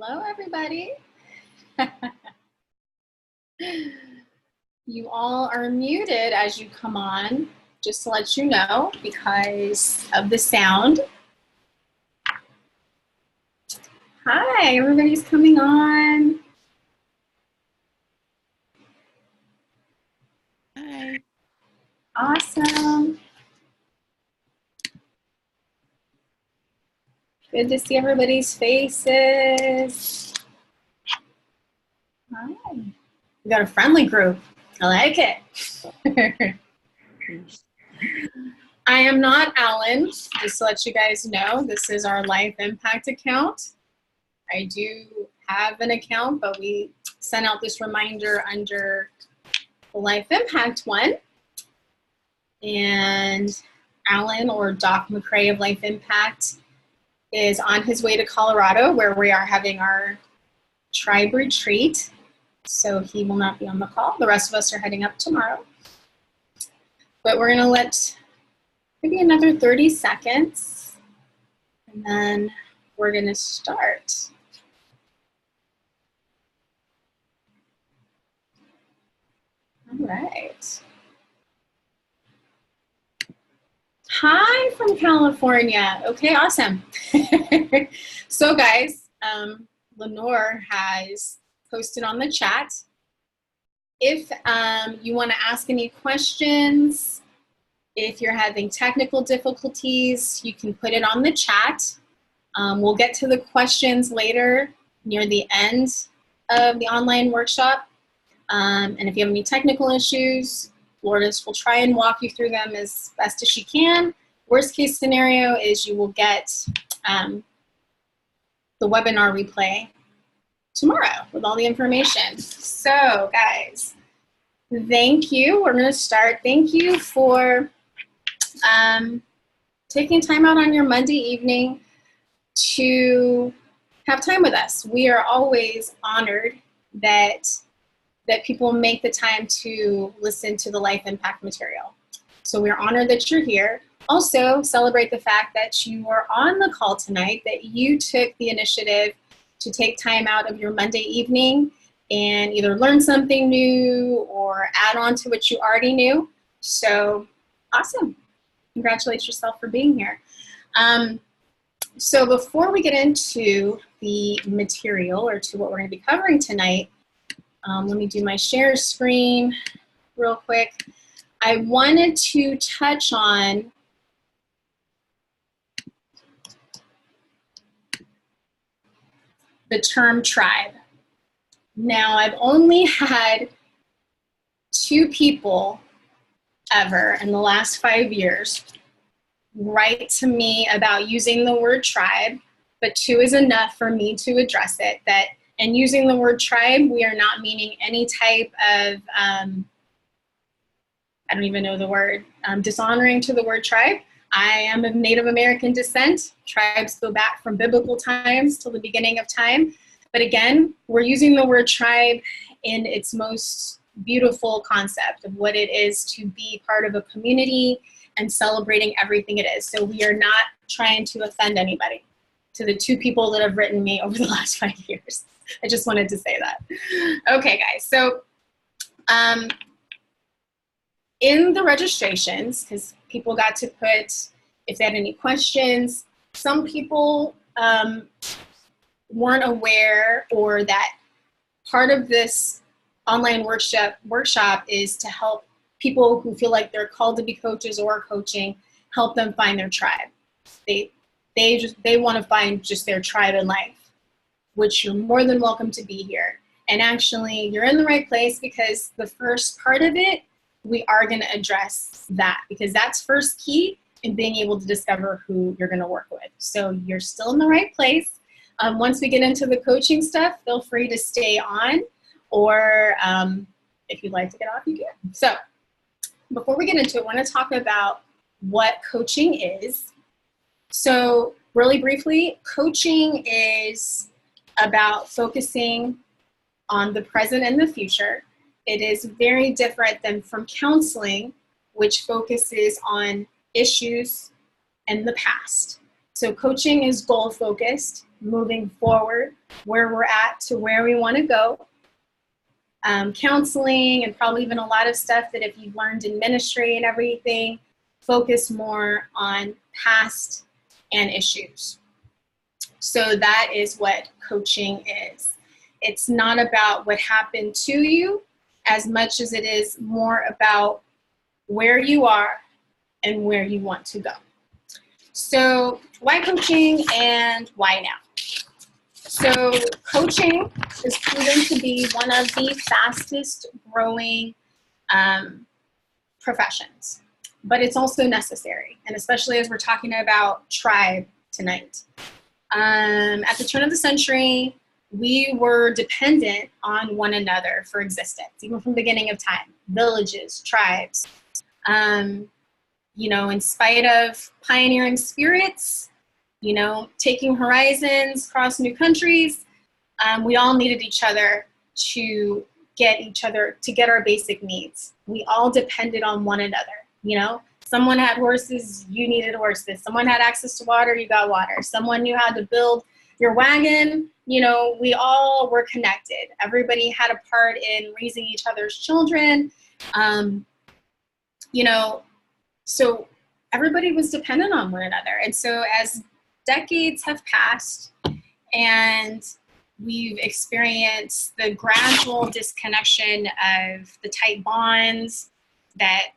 Hello, everybody. You all are muted as you come on, just to let you know because of the sound. Hi, everybody's coming on. Hi. Awesome. Good to see everybody's faces. Hi. We got a friendly group. I like it. I am not Alan, just to let you guys know. This is our Life Impact account. I do have an account, but we sent out this reminder under the Life Impact one. And Alan, or Doc McCrae of Life Impact, is on his way to Colorado, where we are having our tribe retreat. So he will not be on the call. The rest of us are heading up tomorrow. But we're going to let maybe another 30 seconds, and then we're going to start. All right. Hi from California. Okay, awesome. So guys, Lenore has posted on the chat. If you want to ask any questions, if you're having technical difficulties, you can put it on the chat. We'll get to the questions later near the end of the online workshop. And if you have any technical issues, Lourdes will try and walk you through them as best as she can. Worst case scenario is you will get the webinar replay tomorrow with all the information. So guys, thank you. We're going to start. Thank you for taking time out on your Monday evening to have time with us. We are always honored that people make the time to listen to the Life Impact material. So we're honored that you're here. Also, celebrate the fact that you are on the call tonight, that you took the initiative to take time out of your Monday evening and either learn something new or add on to what you already knew. So awesome. Congratulate yourself for being here. So before we get into the material or to what we're going to be covering tonight, let me do my share screen real quick. I wanted to touch on the term tribe. Now, I've only had 2 people ever in the last 5 years write to me about using the word tribe, but 2 is enough for me to address it. That in using the word tribe, we are not meaning any type of, I don't even know the word, dishonoring to the word tribe. I am of Native American descent. Tribes go back from biblical times till the beginning of time. But again, we're using the word tribe in its most beautiful concept of what it is to be part of a community and celebrating everything it is. So we are not trying to offend anybody. To the 2 people that have written me over the last 5 years. I just wanted to say that. Okay, guys, so in the registrations, because people got to put if they had any questions, some people weren't aware, or that part of this online workshop is to help people who feel like they're called to be coaches or coaching, help them find their tribe. They want to find just their tribe in life, which you're more than welcome to be here. And actually, you're in the right place, because the first part of it, we are going to address that, because that's first key in being able to discover who you're going to work with. So you're still in the right place. Once we get into the coaching stuff, feel free to stay on, or if you'd like to get off, you can. So before we get into it, I want to talk about what coaching is. So really briefly, coaching is about focusing on the present and the future. It is very different than from counseling, which focuses on issues and the past. So coaching is goal focused. moving forward, where we're at to where we want to go. Counseling and probably even a lot of stuff that if you've learned in ministry and everything, focus more on past and issues. So that is what coaching is. It's not about what happened to you as much as it is more about where you are and where you want to go. So why coaching and why now? So coaching is proven to be one of the fastest growing professions, but it's also necessary. And especially as we're talking about tribe tonight. At the turn of the century, we were dependent on one another for existence, even from the beginning of time. Villages, tribes, in spite of pioneering spirits, taking horizons, across new countries, we all needed each other to get our basic needs. We all depended on one another, Someone had horses, you needed horses. Someone had access to water, you got water. Someone knew how to build your wagon, we all were connected. Everybody had a part in raising each other's children, so everybody was dependent on one another. And so as decades have passed and we've experienced the gradual disconnection of the tight bonds that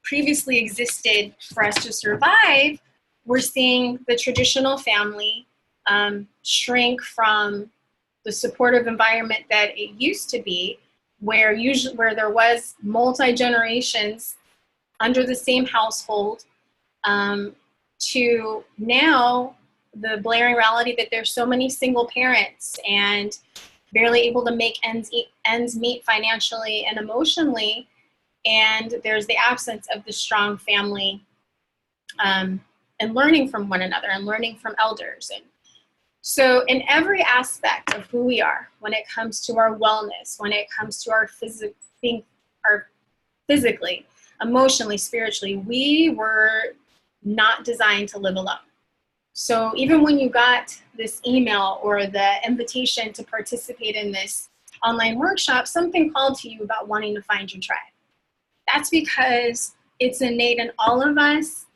previously existed for us to survive, we're seeing the traditional family shrink from the supportive environment that it used to be, where there was multi-generations under the same household, to now the blaring reality that there's so many single parents and barely able to make ends meet financially and emotionally, and there's the absence of the strong family and learning from one another and learning from elders. And so in every aspect of who we are, when it comes to our wellness, when it comes to our physically, emotionally, spiritually, we were not designed to live alone. So even when you got this email or the invitation to participate in this online workshop, something called to you about wanting to find your tribe. That's because it's innate in all of us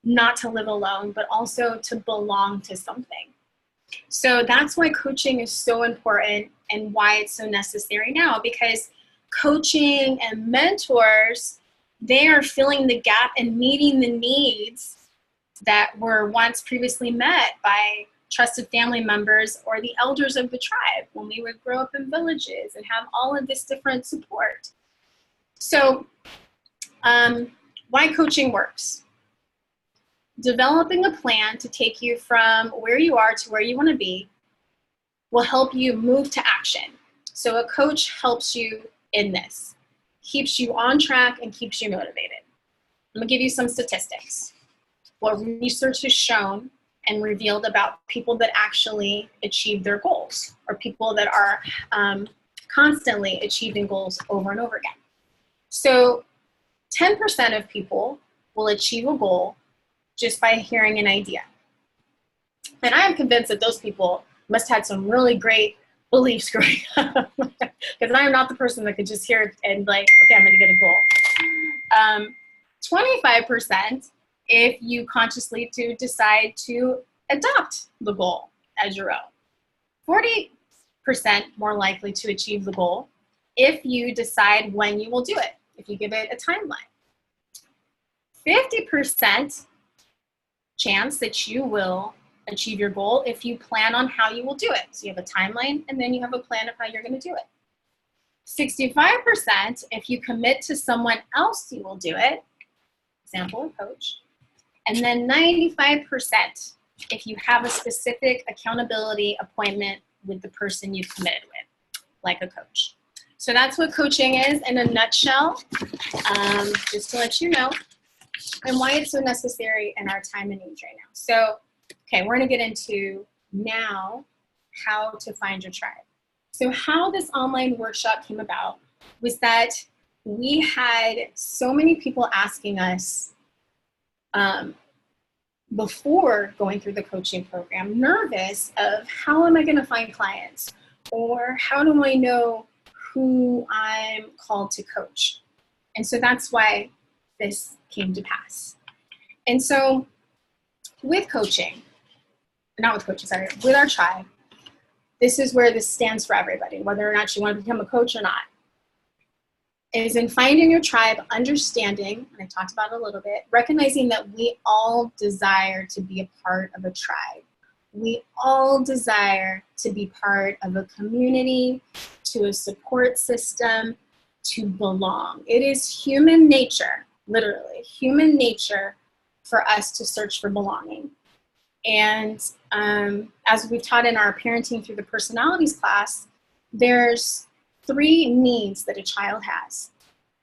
not to live alone, but also to belong to something. So that's why coaching is so important and why it's so necessary now, because coaching and mentors, they are filling the gap and meeting the needs that were once previously met by trusted family members or the elders of the tribe when we would grow up in villages and have all of this different support. So why coaching works. Developing a plan to take you from where you are to where you want to be will help you move to action. So a coach helps you in this, keeps you on track and keeps you motivated. I'm gonna give you some statistics. What research has shown and revealed about people that actually achieve their goals, or people that are constantly achieving goals over and over again. So 10% of people will achieve a goal just by hearing an idea. And I am convinced that those people must have had some really great beliefs growing up, because I am not the person that could just hear it and like, okay, I'm gonna get a goal. 25% if you consciously decide to adopt the goal as your own. 40% more likely to achieve the goal if you decide when you will do it, if you give it a timeline. 50% chance that you will achieve your goal if you plan on how you will do it. So you have a timeline and then you have a plan of how you're going to do it. 65% if you commit to someone else, you will do it. Example, a coach. And then 95% if you have a specific accountability appointment with the person you've committed with, like a coach. So that's what coaching is in a nutshell, just to let you know, and why it's so necessary in our time and age right now. So, okay, we're gonna get into now how to find your tribe. So how this online workshop came about was that we had so many people asking us, before going through the coaching program, nervous of how am I going to find clients, or how do I know who I'm called to coach? And so that's why this came to pass. And so with coaching, not with coaches, sorry, with our tribe, this is where this stands for everybody, whether or not you want to become a coach or not, is in finding your tribe, understanding, and I talked about it a little bit, recognizing that we all desire to be a part of a tribe. We all desire to be part of a community, to a support system, to belong. It is human nature, literally, human nature for us to search for belonging. And as we've taught in our Parenting Through the Personalities class, there's 3 needs that a child has.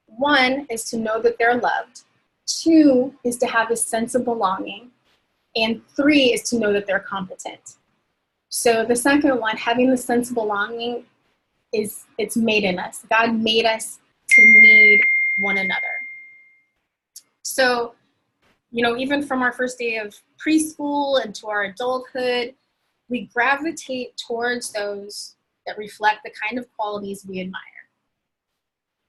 1 is to know that they're loved. 2 is to have a sense of belonging. And 3 is to know that they're competent. So the second one, having the sense of belonging, it's made in us. God made us to need one another. So, you know, even from our first day of preschool into our adulthood, we gravitate towards those that reflect the kind of qualities we admire.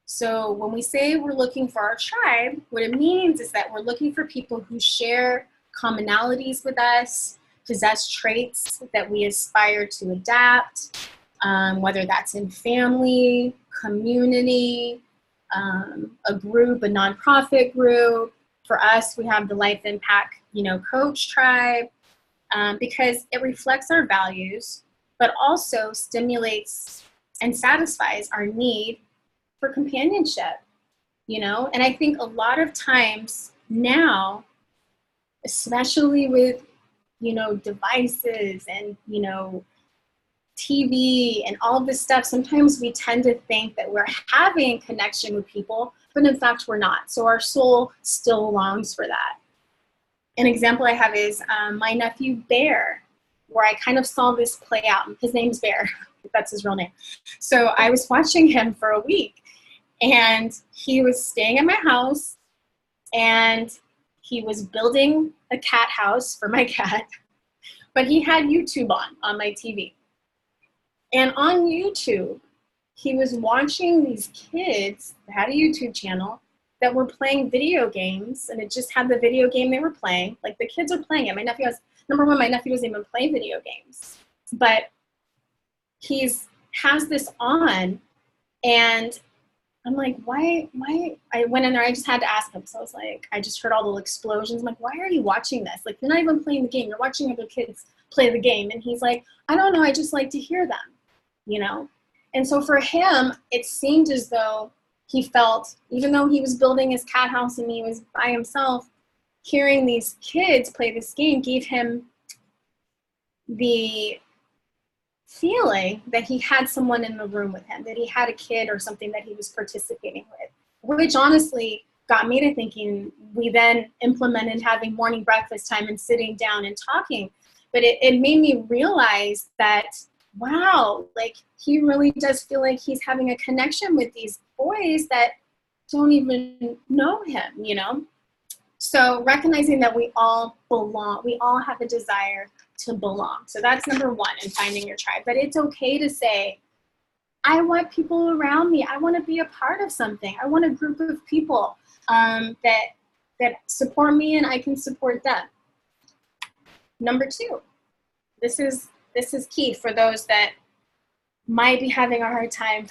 So when we say we're looking for our tribe, what it means is that we're looking for people who share commonalities with us, possess traits that we aspire to adapt, whether that's in family, community, a group, a nonprofit group. For us, we have the Life Impact, Coach Tribe, because it reflects our values, but also stimulates and satisfies our need for companionship, And I think a lot of times now, especially with, devices and, TV and all this stuff, sometimes we tend to think that we're having connection with people, but in fact we're not. So our soul still longs for that. An example I have is my nephew Bear, where I kind of saw this play out. His name's Bear, that's his real name. So I was watching him for a week, and he was staying at my house, and he was building a cat house for my cat, but he had YouTube on my TV. And on YouTube, he was watching these kids that had a YouTube channel that were playing video games, and it just had the video game they were playing. Like, the kids are playing it. My nephew doesn't even play video games. But has this on, and I'm like, why? I went in there, I just had to ask him. So I was like, I just heard all the explosions. I'm like, why are you watching this? Like, you're not even playing the game. You're watching other kids play the game. And he's like, I don't know, I just like to hear them, And so for him, it seemed as though he felt, even though he was building his cat house and he was by himself, hearing these kids play this game gave him the feeling that he had someone in the room with him, that he had a kid or something that he was participating with, which honestly got me to thinking. We then implemented having morning breakfast time and sitting down and talking. But it made me realize that, wow, like, he really does feel like he's having a connection with these boys that don't even know him, So recognizing that we all belong, we all have a desire to belong. So that's number 1 in finding your tribe. But it's okay to say, I want people around me. I want to be a part of something. I want a group of people that support me and I can support them. Number 2, this is key for those that might be having a hard time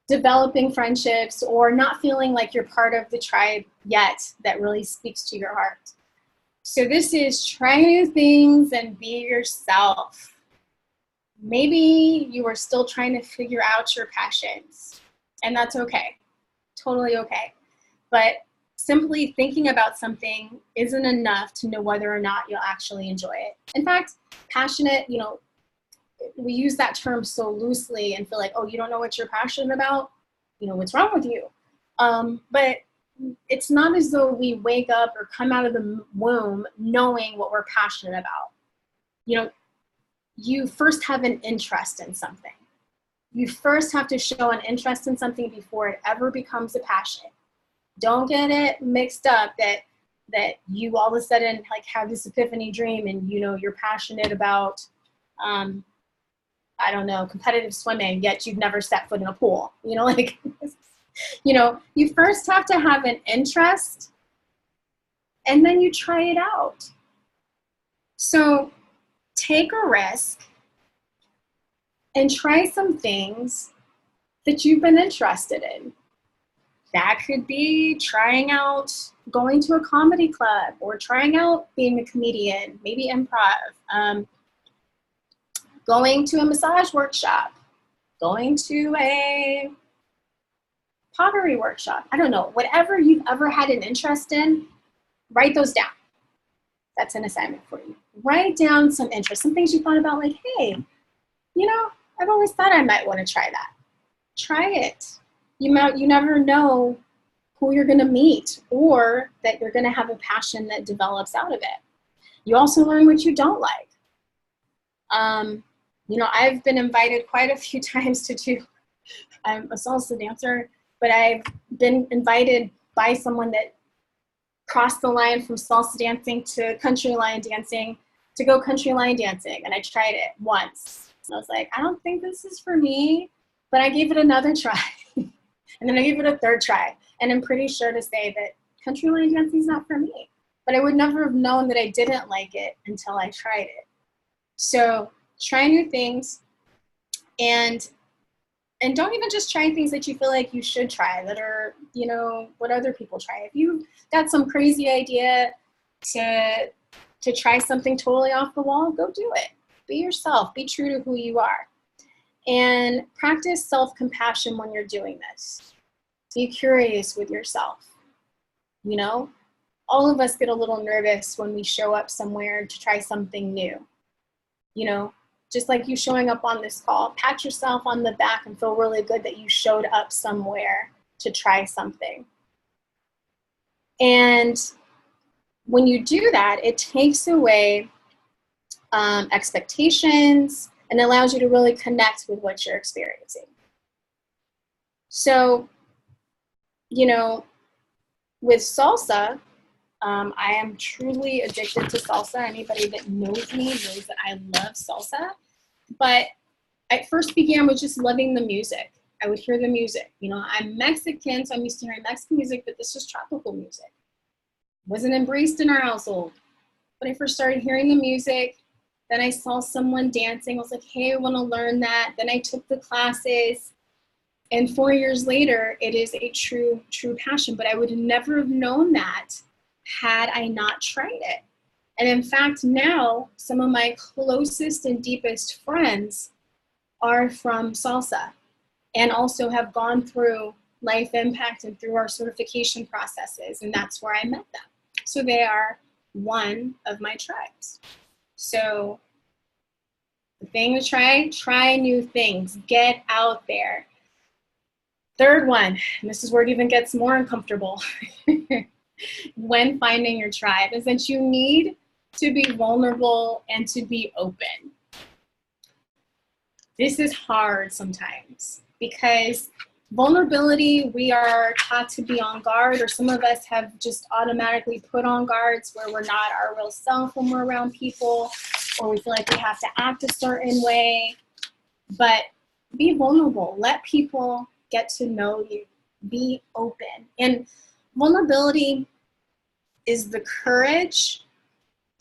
developing friendships or not feeling like you're part of the tribe yet that really speaks to your heart. So this is try new things and be yourself. Maybe you are still trying to figure out your passions, and that's okay, totally okay. But simply thinking about something isn't enough to know whether or not you'll actually enjoy it. In fact, passionate, we use that term so loosely and feel like, oh, you don't know what you're passionate about? What's wrong with you? But it's not as though we wake up or come out of the womb knowing what we're passionate about. You first have an interest in something. You first have to show an interest in something before it ever becomes a passion. Don't get it mixed up that that you all of a sudden like have this epiphany dream and, you know, you're passionate about, I don't know, competitive swimming, yet you've never stepped foot in a pool, you know, like, you know, you first have to have an interest and then you try it out. So take a risk and try some things that you've been interested in. That could be trying out going to a comedy club or trying out being a comedian, maybe improv, going to a massage workshop, going to a pottery workshop. I don't know, whatever you've ever had an interest in, write those down. That's an assignment for you. Write down some interests, some things you thought about, like, hey, you know, I've always thought I might want to try that. Try it. You never know who you're going to meet or that you're going to have a passion that develops out of it. You also learn what you don't like. You know, I've been invited quite a few times to do, I'm a salsa dancer, but I've been invited by someone that crossed the line from salsa dancing to country line dancing to go country line dancing. And I tried it once. And I was like, I don't think this is for me, but I gave it another try. And then I gave it a third try. And I'm pretty sure to say that country line dancing is not for me. But I would never have known that I didn't like it until I tried it. So try new things, and don't even just try things that you feel like you should try that are, you know, what other people try. If you've got some crazy idea to try something totally off the wall, go do it. Be yourself. Be true to who you are. And practice self-compassion when you're doing this. Be curious with yourself. You know, all of us get a little nervous when we show up somewhere to try something new. You know, just like you showing up on this call, pat yourself on the back and feel really good that you showed up somewhere to try something. And when you do that, it takes away expectations and allows you to really connect with what you're experiencing. So, you know, with salsa, I am truly addicted to salsa. Anybody that knows me knows that I love salsa. But I first began with just loving the music. I would hear the music. You know, I'm Mexican, so I'm used to hearing Mexican music, but this was tropical music. It wasn't embraced in our household. When I first started hearing the music, then I saw someone dancing. I was like, hey, I want to learn that. Then I took the classes. And 4 years later, it is a true passion. But I would never have known that had I not tried it. And in fact, now some of my closest and deepest friends are from salsa and also have gone through Life Impact and through our certification processes. And that's where I met them. So they are one of my tribes. So the thing to try new things, get out there. Third one, and this is where it even gets more uncomfortable when finding your tribe, is that you need to be vulnerable and to be open. This is hard sometimes because vulnerability, we are taught to be on guard, or some of us have just automatically put on guards where we're not our real self when we're around people, or we feel like we have to act a certain way. But be vulnerable. Let people get to know you. Be open. And vulnerability is the courage.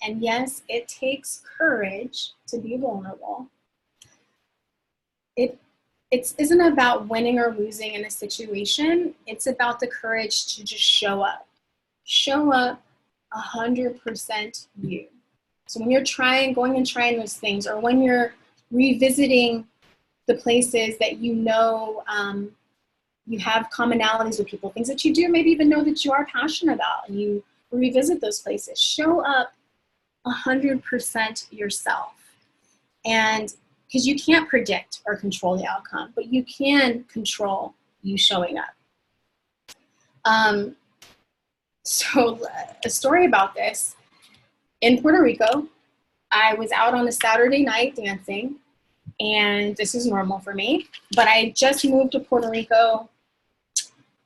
And yes, it takes courage to be vulnerable. It isn't about winning or losing in a situation. It's about the courage to just show up. Show up 100% you. So when you're going and trying those things, or when you're revisiting the places that you know you have commonalities with people, things that you do maybe even know that you are passionate about, and you revisit those places, show up 100% yourself. And because you can't predict or control the outcome, but you can control you showing up. So a story about this, in Puerto Rico, I was out on a Saturday night dancing, and this is normal for me, but I just moved to Puerto Rico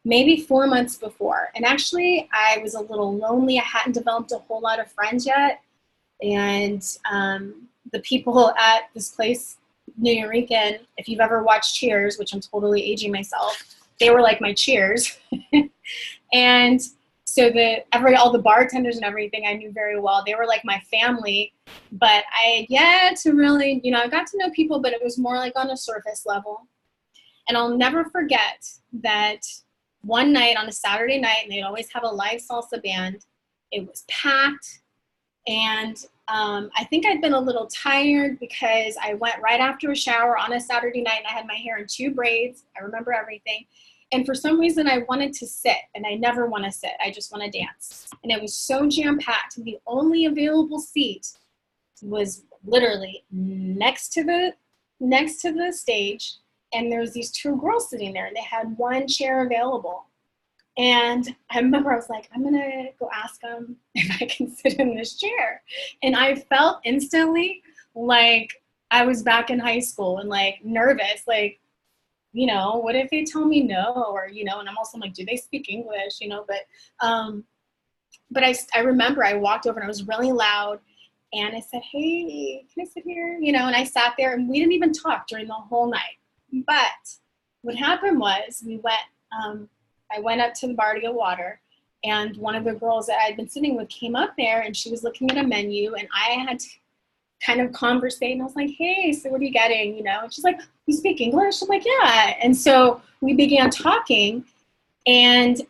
maybe 4 months before. And actually, I was a little lonely. I hadn't developed a whole lot of friends yet. And the people at this place, New Rican, if you've ever watched Cheers, which I'm totally aging myself, they were like my cheers. And so all the bartenders and everything I knew very well. They were like my family. But I had yet to really, I got to know people, but it was more like on a surface level. And I'll never forget that one night on a Saturday night, and they'd always have a live salsa band. It was packed. And I think I'd been a little tired because I went right after a shower on a Saturday night, and I had my hair in 2 braids. I remember everything. And for some reason, I wanted to sit, and I never want to sit. I just want to dance. And it was so jam-packed. The only available seat was literally next to the stage, and there was these 2 girls sitting there. They had 1 chair available. And I remember I was like, I'm going to go ask them if I can sit in this chair. And I felt instantly like I was back in high school and like nervous, like, what if they tell me no? Or, and I'm also like, do they speak English? But I remember I walked over and I was really loud and I said, hey, can I sit here? And I sat there and we didn't even talk during the whole night. But what happened was I went up to the bar to get water, and one of the girls that I'd been sitting with came up there and she was looking at a menu, and I had to kind of conversate, and I was like, hey, so what are you getting? And she's like, you speak English? I'm like, yeah. And so we began talking, and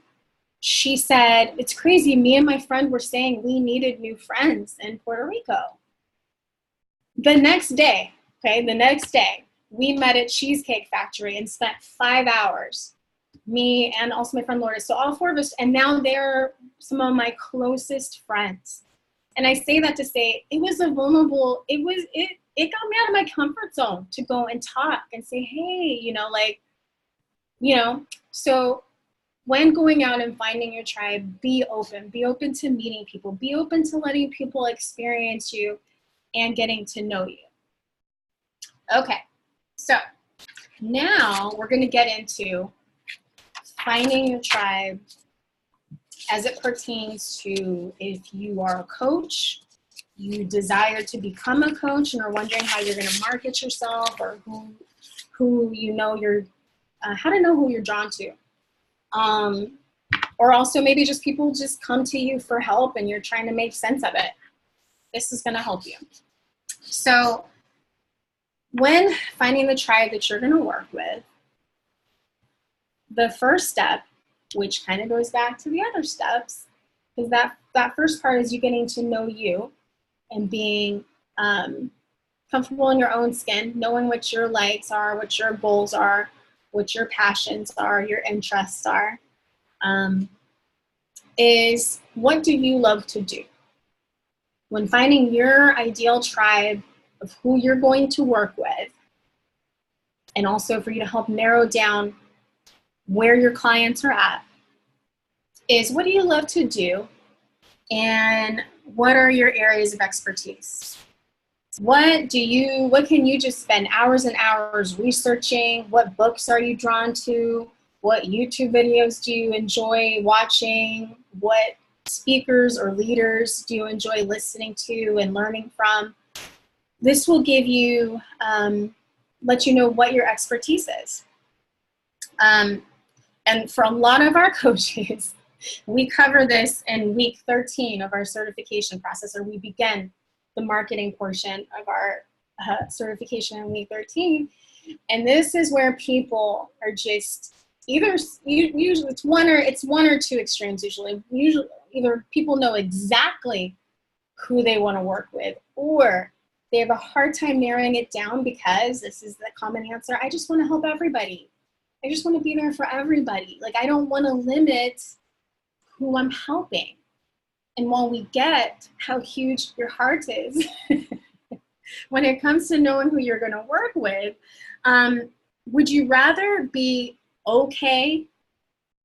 she said, it's crazy. Me and my friend were saying we needed new friends in Puerto Rico. The next day, we met at Cheesecake Factory and spent 5 hours, me and also my friend Lourdes. So all 4 of us, and now they're some of my closest friends. And I say that to say it was a vulnerable, it got me out of my comfort zone to go and talk and say, hey, so when going out and finding your tribe, be open to meeting people, be open to letting people experience you and getting to know you. Okay, so now we're going to get into finding your tribe as it pertains to if you are a coach, you desire to become a coach and are wondering how you're going to market yourself, or who you're, how to know who you're drawn to. Or also maybe just people just come to you for help and you're trying to make sense of it. This is going to help you. So when finding the tribe that you're going to work with, the first step, which kind of goes back to the other steps, is that first part is you getting to know you and being comfortable in your own skin, knowing what your likes are, what your goals are, what your passions are, your interests are, is what do you love to do? When finding your ideal tribe of who you're going to work with, and also for you to help narrow down where your clients are at, is what do you love to do and what are your areas of expertise? What can you just spend hours and hours researching? What books are you drawn to? What YouTube videos do you enjoy watching? What speakers or leaders do you enjoy listening to and learning from? This will give you, let you know what your expertise is. And for a lot of our coaches, we cover this in week 13 of our certification process, or we begin the marketing portion of our certification in week 13. And this is where people are just usually it's one or two extremes usually. Either people know exactly who they want to work with, or they have a hard time narrowing it down because this is the common answer. I just want to help everybody. I just want to be there for everybody. Like, I don't want to limit who I'm helping. And while we get how huge your heart is, when it comes to knowing who you're going to work with, would you rather be okay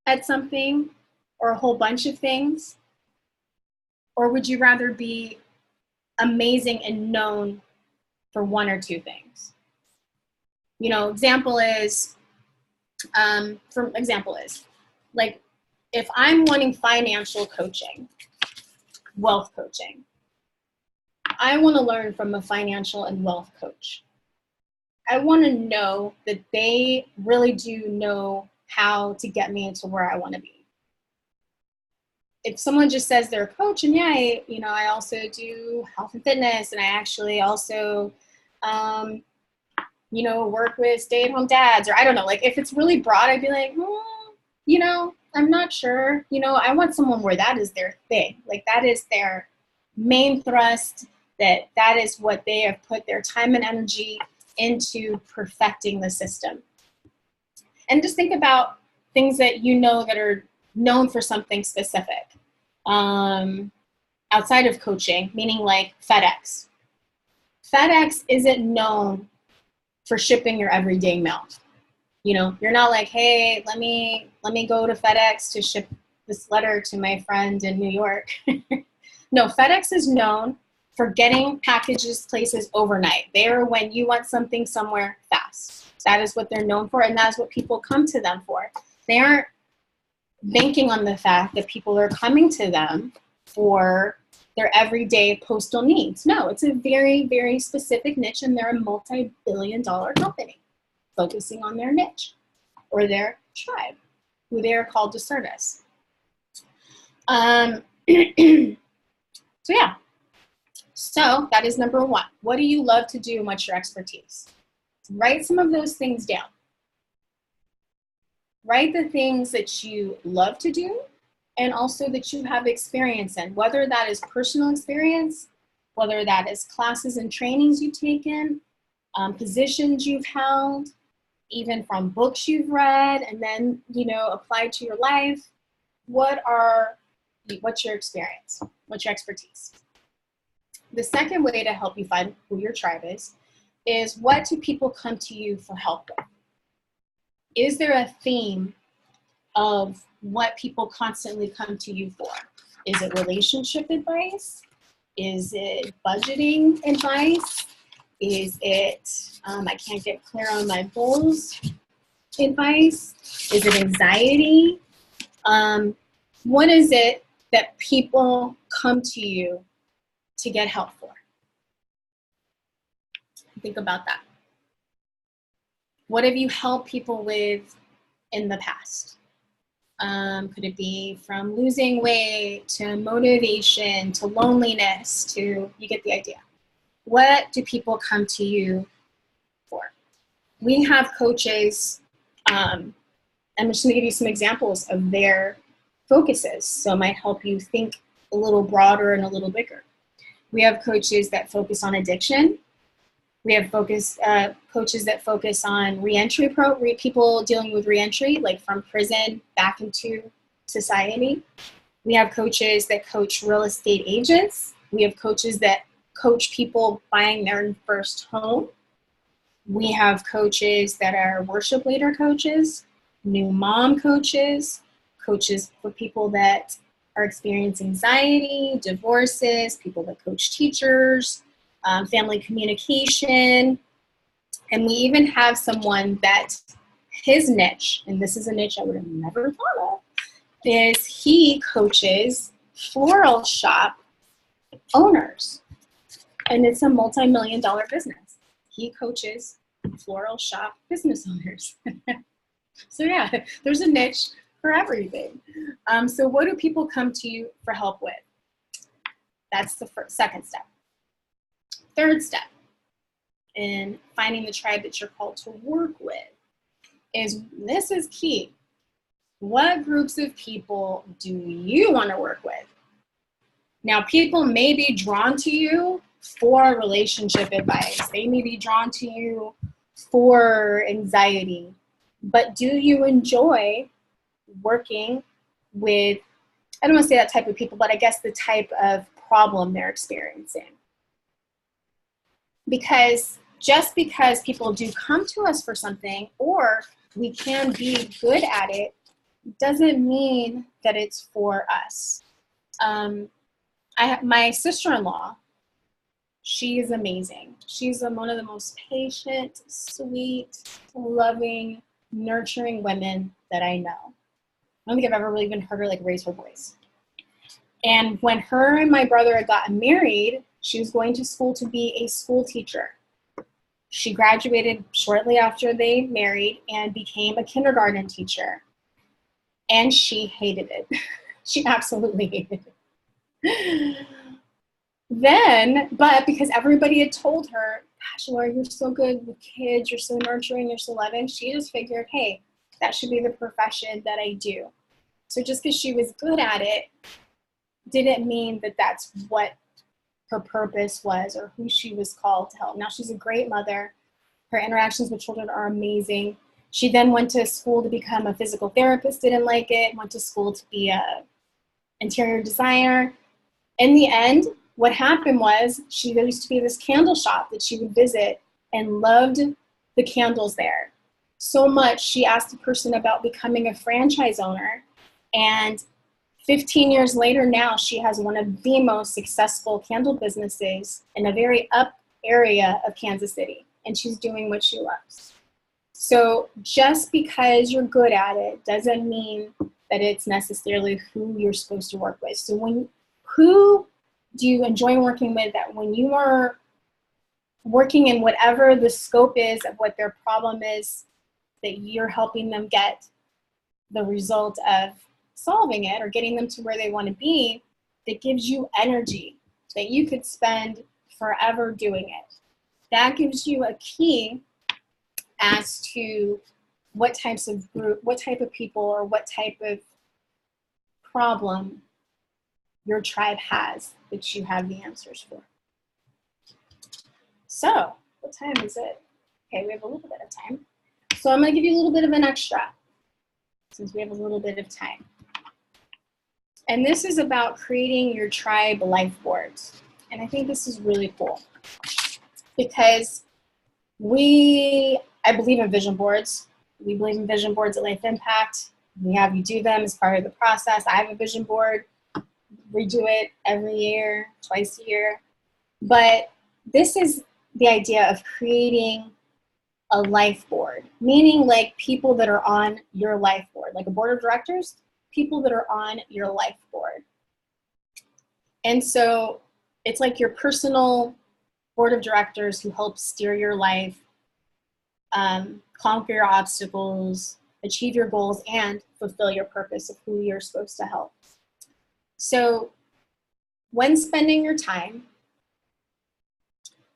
at something or a whole bunch of things? Or would you rather be amazing and known for one or two things? Example is, Like if I'm wanting financial coaching, wealth coaching, I want to learn from a financial and wealth coach. I want to know that they really do know how to get me into where I want to be. If someone just says they're a coach, and yeah, I also do health and fitness, and I actually also, work with stay-at-home dads, or I don't know, like if it's really broad, I'd be like, I'm not sure. I want someone where that is their thing. Like that is their main thrust, that is what they have put their time and energy into perfecting the system. And just think about things that that are known for something specific. Outside of coaching, meaning like FedEx. FedEx isn't known for shipping your everyday mail. You're not like, hey, let me go to FedEx to ship this letter to my friend in New York. No, FedEx is known for getting packages places overnight. They are when you want something somewhere fast. That is what they're known for, and that's what people come to them for. They aren't banking on the fact that people are coming to them for their everyday postal needs. No, it's a very, very specific niche, and they're a multi-billion-dollar company focusing on their niche or their tribe, who they are called to service. So yeah. So that is number one. What do you love to do and what's your expertise? Write some of those things down. Write the things that you love to do and also that you have experience in, whether that is personal experience, whether that is classes and trainings you've taken, positions you've held, even from books you've read and then, applied to your life. What's your experience? What's your expertise? The second way to help you find who your tribe is what do people come to you for help with? Is there a theme of what people constantly come to you for? Is it relationship advice? Is it budgeting advice? Is it, I can't get clear on my goals advice? Is it anxiety? What is it that people come to you to get help for? Think about that. What have you helped people with in the past? Could it be from losing weight to motivation to loneliness to, you get the idea. What do people come to you for? We have coaches, I'm just gonna give you some examples of their focuses, so it might help you think a little broader and a little bigger. We have coaches that focus on addiction. We have coaches that focus on reentry, people dealing with reentry, like from prison back into society. We have coaches that coach real estate agents. We have coaches that coach people buying their first home. We have coaches that are worship leader coaches, new mom coaches, coaches for people that are experiencing anxiety, divorces, people that coach teachers, family communication. And we even have someone that his niche, and this is a niche I would have never thought of, is he coaches floral shop owners. And it's a multi-million-dollar business. He coaches floral shop business owners. So yeah, there's a niche for everything. So what do people come to you for help with? That's the second step. Third step in finding the tribe that you're called to work with is, this is key. What groups of people do you want to work with? Now, people may be drawn to you for relationship advice. They may be drawn to you for anxiety. But do you enjoy working with, I don't want to say that type of people, but I guess the type of problem they're experiencing? Because just because people do come to us for something, or we can be good at it, doesn't mean that it's for us. My sister-in-law, she is amazing. She's one of the most patient, sweet, loving, nurturing women that I know. don't think I've ever really even heard her like raise her voice. And when her and my brother had gotten married, she was going to school to be a school teacher. She graduated shortly after they married and became a kindergarten teacher. And she hated it. She absolutely hated it. Then, but because everybody had told her, gosh, Laura, you're so good with kids, you're so nurturing, you're so loving, she just figured, hey, that should be the profession that I do. So just because she was good at it didn't mean that that's what her purpose was or who she was called to help. Now she's a great mother. Her interactions with children are amazing. She then went to school to become a physical therapist, didn't like it, went to school to be a interior designer. In the end, what happened was there used to be this candle shop that she would visit and loved the candles there so much she asked a person about becoming a franchise owner. And 15 years later now, she has one of the most successful candle businesses in a very up area of Kansas City. And she's doing what she loves. So just because you're good at it doesn't mean that it's necessarily who you're supposed to work with. So who do you enjoy working with, that when you are working in whatever the scope is of what their problem is, that you're helping them get the result of solving it or getting them to where they want to be, that gives you energy that you could spend forever doing it. That gives you a key as to what types of group, what type of people, or what type of problem your tribe has that you have the answers for. So, what time is it? Okay, we have a little bit of time. So I'm going to give you a little bit of an extra since we have a little bit of time. And this is about creating your tribe life boards. And I think this is really cool because I believe in vision boards. We believe in vision boards at Life Impact. We have you do them as part of the process. I have a vision board. We do it every year, twice a year. But this is the idea of creating a life board, meaning like people that are on your life board, like a board of directors, people that are on your life board. And so it's like your personal board of directors who help steer your life, conquer your obstacles, achieve your goals, and fulfill your purpose of who you're supposed to help. So when spending your time,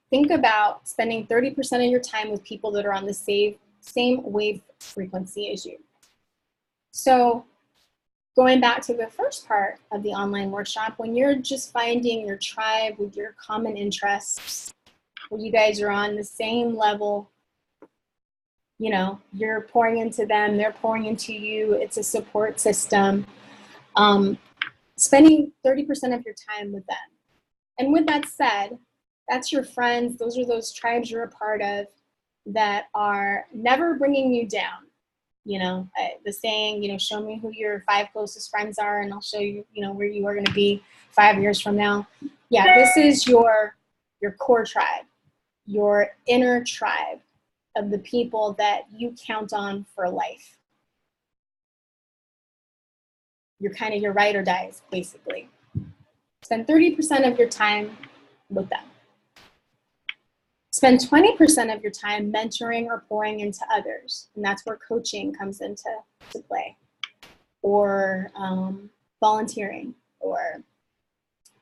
think about spending 30% of your time with people that are on the same wave frequency as you. So going back to the first part of the online workshop, when you're just finding your tribe with your common interests, where you guys are on the same level, you know, you're pouring into them, they're pouring into you, it's a support system, spending 30% of your time with them. And with that said, that's your friends, those are those tribes you're a part of that are never bringing you down. You know, the saying, you know, show me who your 5 closest friends are and I'll show you, you know, where you are going to be 5 years from now. Yeah, this is your core tribe, your inner tribe of the people that you count on for life. You're kind of your ride or dies, basically. Spend 30% of your time with them. Spend 20% of your time mentoring or pouring into others. And that's where coaching comes into play. Or volunteering. Or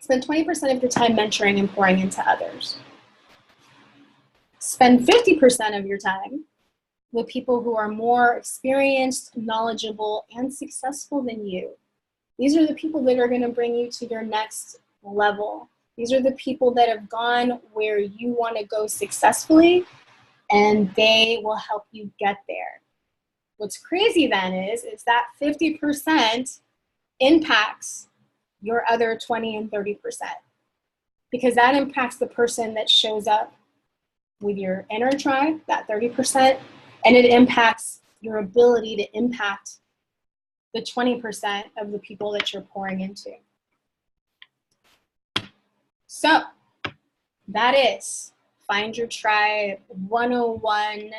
spend 20% of your time mentoring and pouring into others. Spend 50% of your time with people who are more experienced, knowledgeable, and successful than you. These are the people that are going to bring you to your next level. These are the people that have gone where you want to go successfully, and they will help you get there. What's crazy then is that 50% impacts your other 20 and 30%, because that impacts the person that shows up with your inner tribe, that 30%, and it impacts your ability to impact the 20% of the people that you're pouring into. So that is Find Your Tribe 101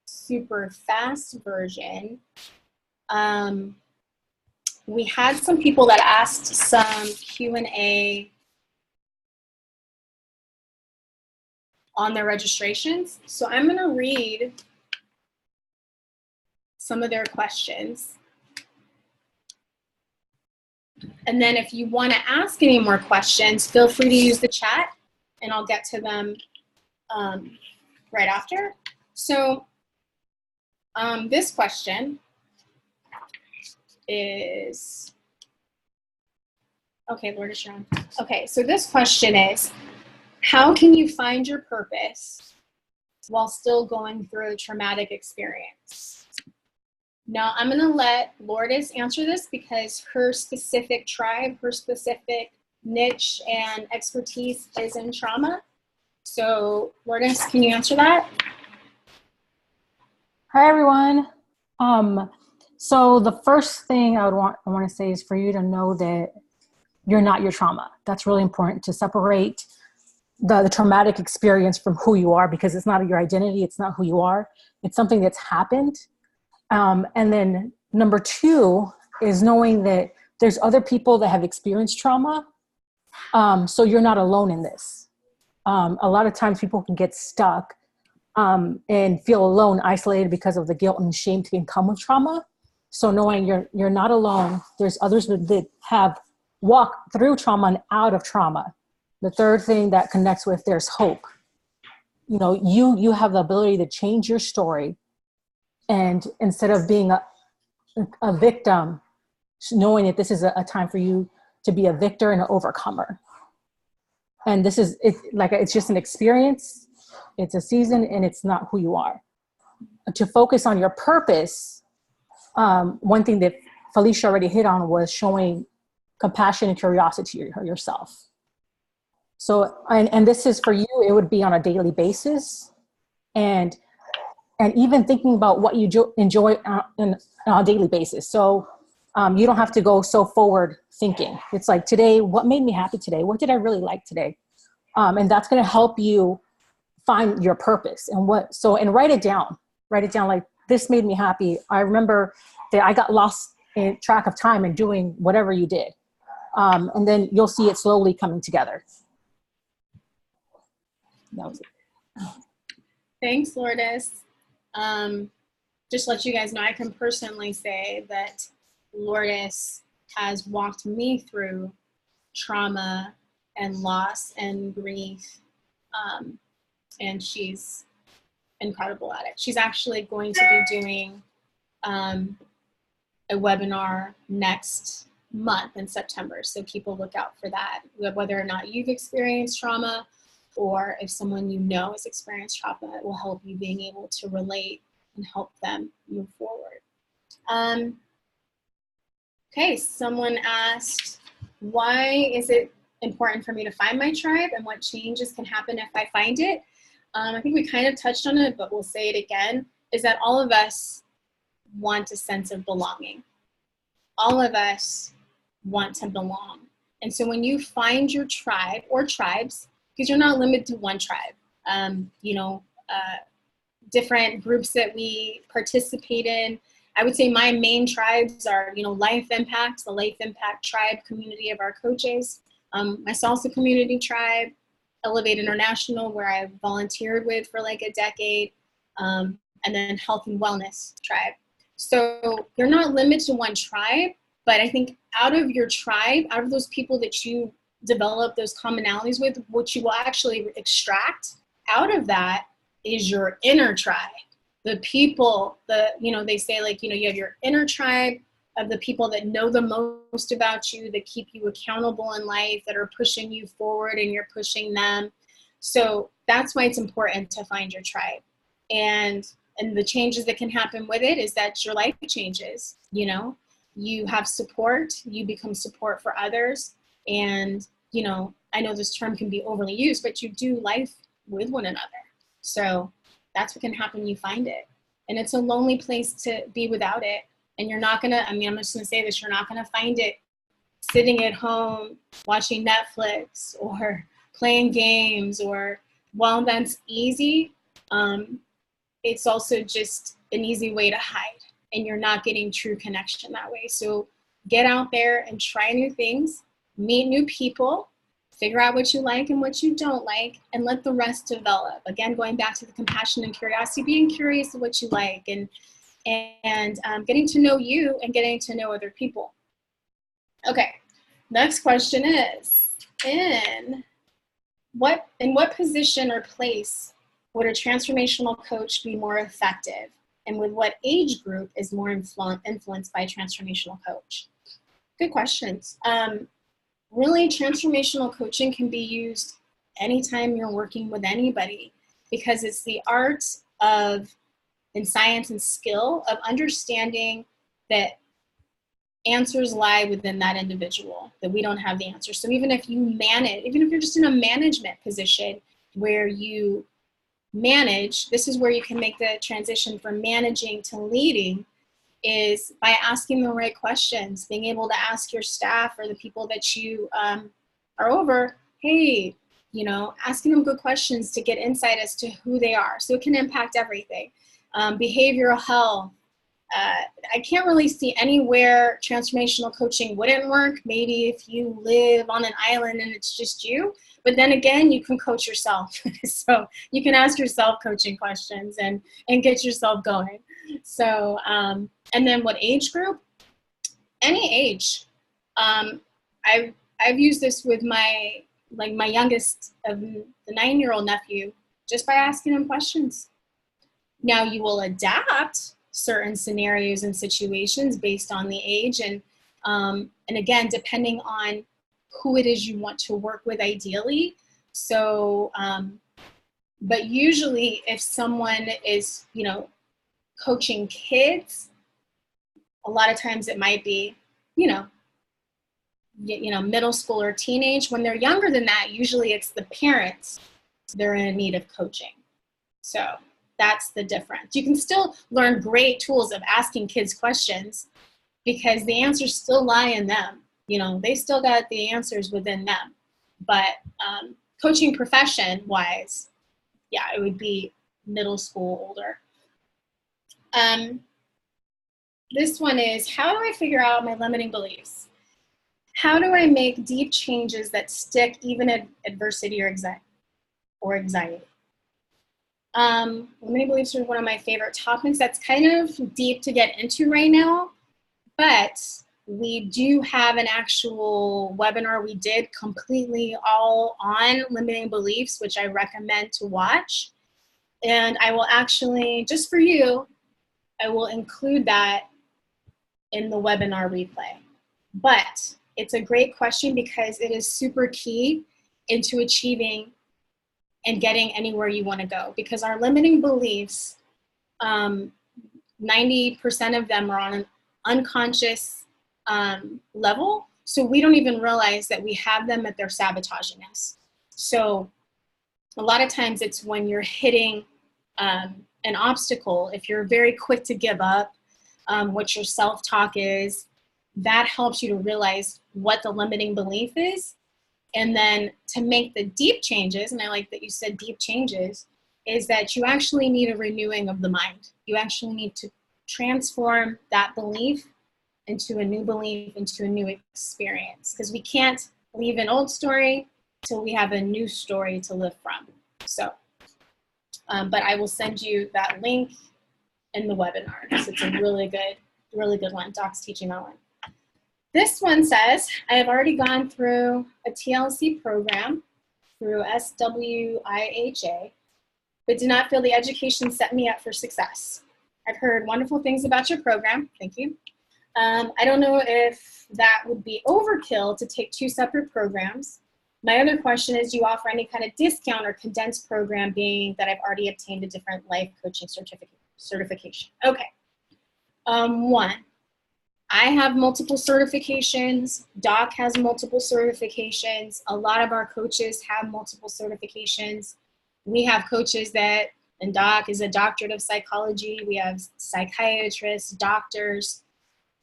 super fast version. we had some people that asked some Q&A on their registrations. So I'm going to read some of their questions. And then if you want to ask any more questions, feel free to use the chat and I'll get to them right after. So this question is, okay, Lord is Sharon. Okay, so this question is, how can you find your purpose while still going through a traumatic experience? Now, I'm going to let Lourdes answer this because her specific tribe, her specific niche and expertise is in trauma. So, Lourdes, can you answer that? Hi, everyone. So the first thing I want to say is for you to know that you're not your trauma. That's really important, to separate the traumatic experience from who you are, because it's not your identity. It's not who you are. It's something that's happened. And then number two is knowing that there's other people that have experienced trauma. So you're not alone in this. A lot of times people can get stuck and feel alone, isolated because of the guilt and shame that can come with trauma. So knowing you're not alone, there's others that have walked through trauma and out of trauma. The third thing that connects with, there's hope. You know, you have the ability to change your story, and instead of being a victim, knowing that this is a time for you to be a victor and an overcomer. And this is it's just an experience. It's a season, and it's not who you are. To focus on your purpose, one thing that Felicia already hit on was showing compassion and curiosity to yourself. So, and this is for you, it would be on a daily basis. And even thinking about what you enjoy on a daily basis. So you don't have to go so forward thinking. It's like, today, what made me happy today? What did I really like today? And that's going to help you find your purpose and write it down. Write it down, like, this made me happy. I remember that I got lost in track of time and doing whatever you did. And then you'll see it slowly coming together. That was it. Thanks, Lourdes. Just let you guys know, I can personally say that Lourdes has walked me through trauma and loss and grief. And she's incredible at it. She's actually going to be doing a webinar next month in September. So people look out for that, whether or not you've experienced trauma or if someone you know has experienced trauma, it will help you being able to relate and help them move forward. Okay, someone asked, why is it important for me to find my tribe and what changes can happen if I find it? I think we kind of touched on it, but we'll say it again, is that all of us want a sense of belonging. All of us want to belong. And so when you find your tribe or tribes, because you're not limited to one tribe, different groups that we participate in. I would say my main tribes are, Life Impact, the Life Impact tribe community of our coaches, my Salsa community tribe, Elevate International, where I volunteered with for like a decade, and then Health and Wellness tribe. So you're not limited to one tribe, but I think out of your tribe, out of those people that you develop those commonalities with, what you will actually extract out of that is your inner tribe. The people, they say, you have your inner tribe of the people that know the most about you, that keep you accountable in life, that are pushing you forward and you're pushing them. So that's why it's important to find your tribe. And the changes that can happen with it is that your life changes, you have support, you become support for others. And, I know this term can be overly used, but you do life with one another. So that's what can happen when you find it. And it's a lonely place to be without it. And you're not gonna, I'm just gonna say this, you're not gonna find it sitting at home watching Netflix or playing games, or while that's easy, it's also just an easy way to hide, and you're not getting true connection that way. So get out there and try new things, meet new people, figure out what you like and what you don't like, and let the rest develop. Again, going back to the compassion and curiosity, being curious of what you like, and getting to know you and getting to know other people. Okay, next question is, in what position or place would a transformational coach be more effective? And with what age group is more influenced by a transformational coach? Good questions. Really, transformational coaching can be used anytime you're working with anybody, because it's the art of, and science and skill of understanding that answers lie within that individual, that we don't have the answer. So even if you're just in a management position where you manage, this is where you can make the transition from managing to leading, is by asking the right questions, being able to ask your staff or the people that you are over, hey, asking them good questions to get insight as to who they are. So it can impact everything. Behavioral health. I can't really see anywhere transformational coaching wouldn't work. Maybe if you live on an island and it's just you, but then again, you can coach yourself. So you can ask yourself coaching questions and get yourself going. So, and then what age group? Any age. I've used this with my youngest of the 9-year-old nephew, just by asking him questions. Now you will adapt certain scenarios and situations based on the age, and again, depending on who it is you want to work with ideally. So, but usually if someone is, coaching kids, a lot of times it might be, middle school or teenage. When they're younger than that, usually it's the parents, they're in need of coaching. So that's the difference. You can still learn great tools of asking kids questions, because the answers still lie in them. They still got the answers within them. But coaching profession wise, yeah, it would be middle school older. This one is, how do I figure out my limiting beliefs? How do I make deep changes that stick even in adversity or anxiety? Limiting beliefs are one of my favorite topics. That's kind of deep to get into right now, but we do have an actual webinar we did completely all on limiting beliefs, which I recommend to watch. And I will actually, just for you, I will include that in the webinar replay. But it's a great question, because it is super key into achieving and getting anywhere you want to go, because our limiting beliefs, 90% of them are on an unconscious level, so we don't even realize that we have them, that they're sabotaging us. So a lot of times it's when you're hitting an obstacle, if you're very quick to give up, what your self-talk is, that helps you to realize what the limiting belief is. And then to make the deep changes, and I like that you said deep changes, is that you actually need a renewing of the mind. You actually need to transform that belief into a new belief, into a new experience. Because we can't leave an old story till we have a new story to live from. So, but I will send you that link in the webinar, because it's a really good one. Doc's teaching that one. This one says, I have already gone through a TLC program through SWIHA, but do not feel the education set me up for success. I've heard wonderful things about your program. Thank you. I don't know if that would be overkill to take 2 separate programs. My other question is, do you offer any kind of discount or condensed program, being that I've already obtained a different life coaching certification? Okay. 1, I have multiple certifications. Doc has multiple certifications. A lot of our coaches have multiple certifications. We have coaches that, and Doc is a doctorate of psychology. We have psychiatrists, doctors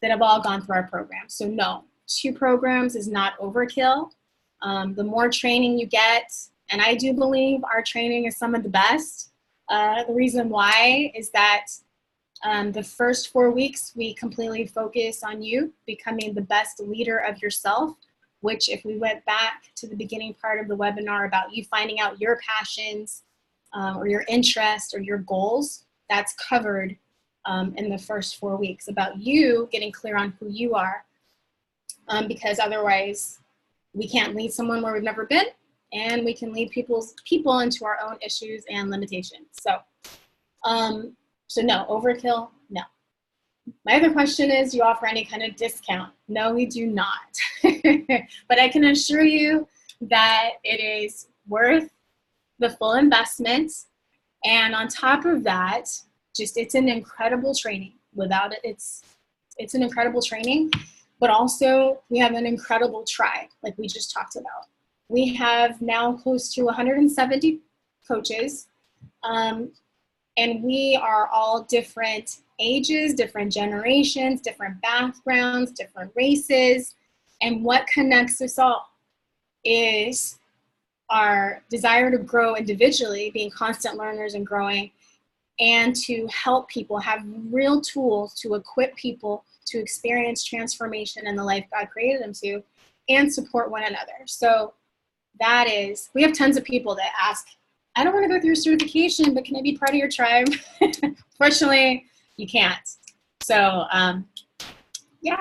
that have all gone through our program. So no, 2 programs is not overkill. The more training you get, and I do believe our training is some of the best. The reason why is that The first 4 weeks, we completely focus on you becoming the best leader of yourself, which if we went back to the beginning part of the webinar about you finding out your passions or your interests or your goals, that's covered in the first 4 weeks, about you getting clear on who you are, because otherwise we can't lead someone where we've never been, and we can lead people into our own issues and limitations. So no, overkill, no. My other question is, do you offer any kind of discount? No, we do not. But I can assure you that it is worth the full investment. And on top of that, it's an incredible training. Without it, it's an incredible training. But also, we have an incredible tribe, like we just talked about. We have now close to 170 coaches. And we are all different ages, different generations, different backgrounds, different races. And what connects us all is our desire to grow individually, being constant learners and growing, and to help people have real tools to equip people to experience transformation in the life God created them to, and support one another. So we have tons of people that ask, I don't want to go through certification, but can I be part of your tribe? Fortunately, you can't. So,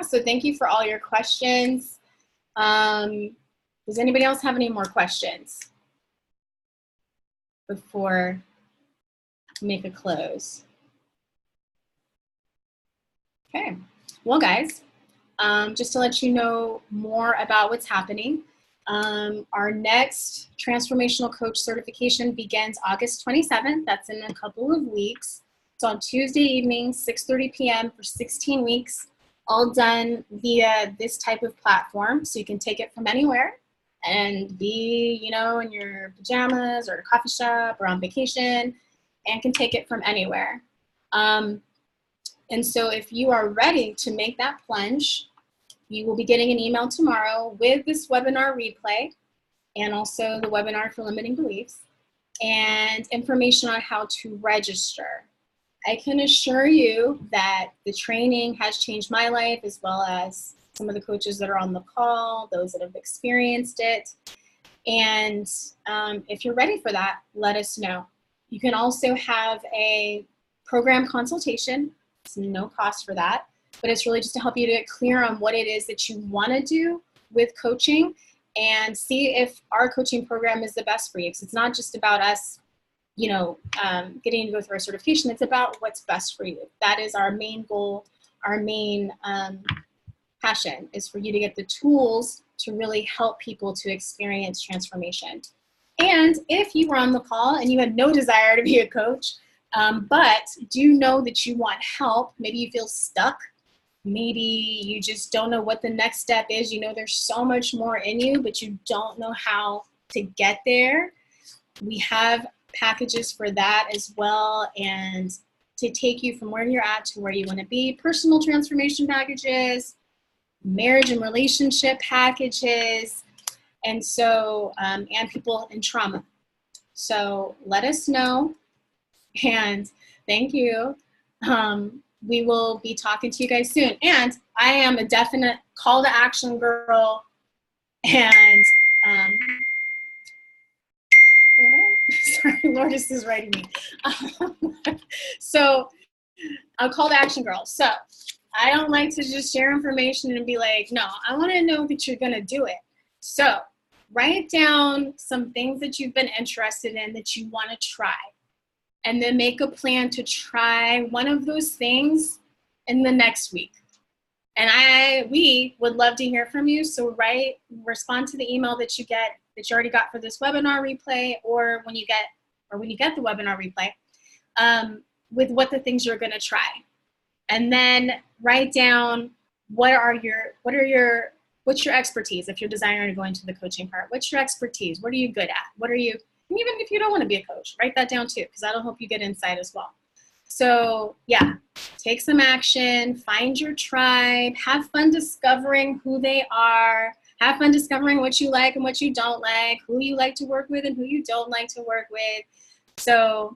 so thank you for all your questions. Does anybody else have any more questions before we make a close? Okay. Well, guys, just to let you know more about what's happening, our next Transformational Coach Certification begins August 27th. That's in a couple of weeks. It's on Tuesday evening, 6:30 p.m. for 16 weeks, all done via this type of platform. So you can take it from anywhere and be, in your pajamas or at a coffee shop or on vacation, and can take it from anywhere. And so if you are ready to make that plunge, you will be getting an email tomorrow with this webinar replay and also the webinar for limiting beliefs and information on how to register. I can assure you that the training has changed my life, as well as some of the coaches that are on the call, those that have experienced it. And if you're ready for that, let us know. You can also have a program consultation. It's no cost for that, but it's really just to help you to get clear on what it is that you want to do with coaching and see if our coaching program is the best for you. Because it's not just about us, getting to go through our certification. It's about what's best for you. That is our main goal. Our main passion is for you to get the tools to really help people to experience transformation. And if you were on the call and you had no desire to be a coach, but do know that you want help, maybe you feel stuck, maybe you just don't know what the next step is, there's so much more in you, but you don't know how to get there, we have packages for that as well, and to take you from where you're at to where you want to be. Personal transformation packages, marriage and relationship packages, and so and people in trauma. So let us know, and thank you. We will be talking to you guys soon, and I am a definite call to action girl, and sorry, Lourdes is writing me. So I'll call to action girl. So I don't like to just share information and be like, no, I want to know that you're going to do it. So write down some things that you've been interested in that you want to try, and then make a plan to try one of those things in the next week. And we would love to hear from you. So respond to the email that you already got for this webinar replay, or when you get the webinar replay, with what the things you're going to try. And then write down what's your expertise. If you're desiring to go into the coaching part, what's your expertise? What are you good at? And even if you don't want to be a coach, write that down too, because that'll help you get insight as well. So yeah, take some action, find your tribe, have fun discovering who they are, have fun discovering what you like and what you don't like, who you like to work with and who you don't like to work with. So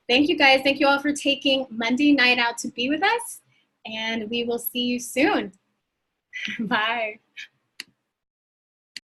Thank you guys. Thank you all for taking Monday night out to be with us. And we will see you soon. Bye.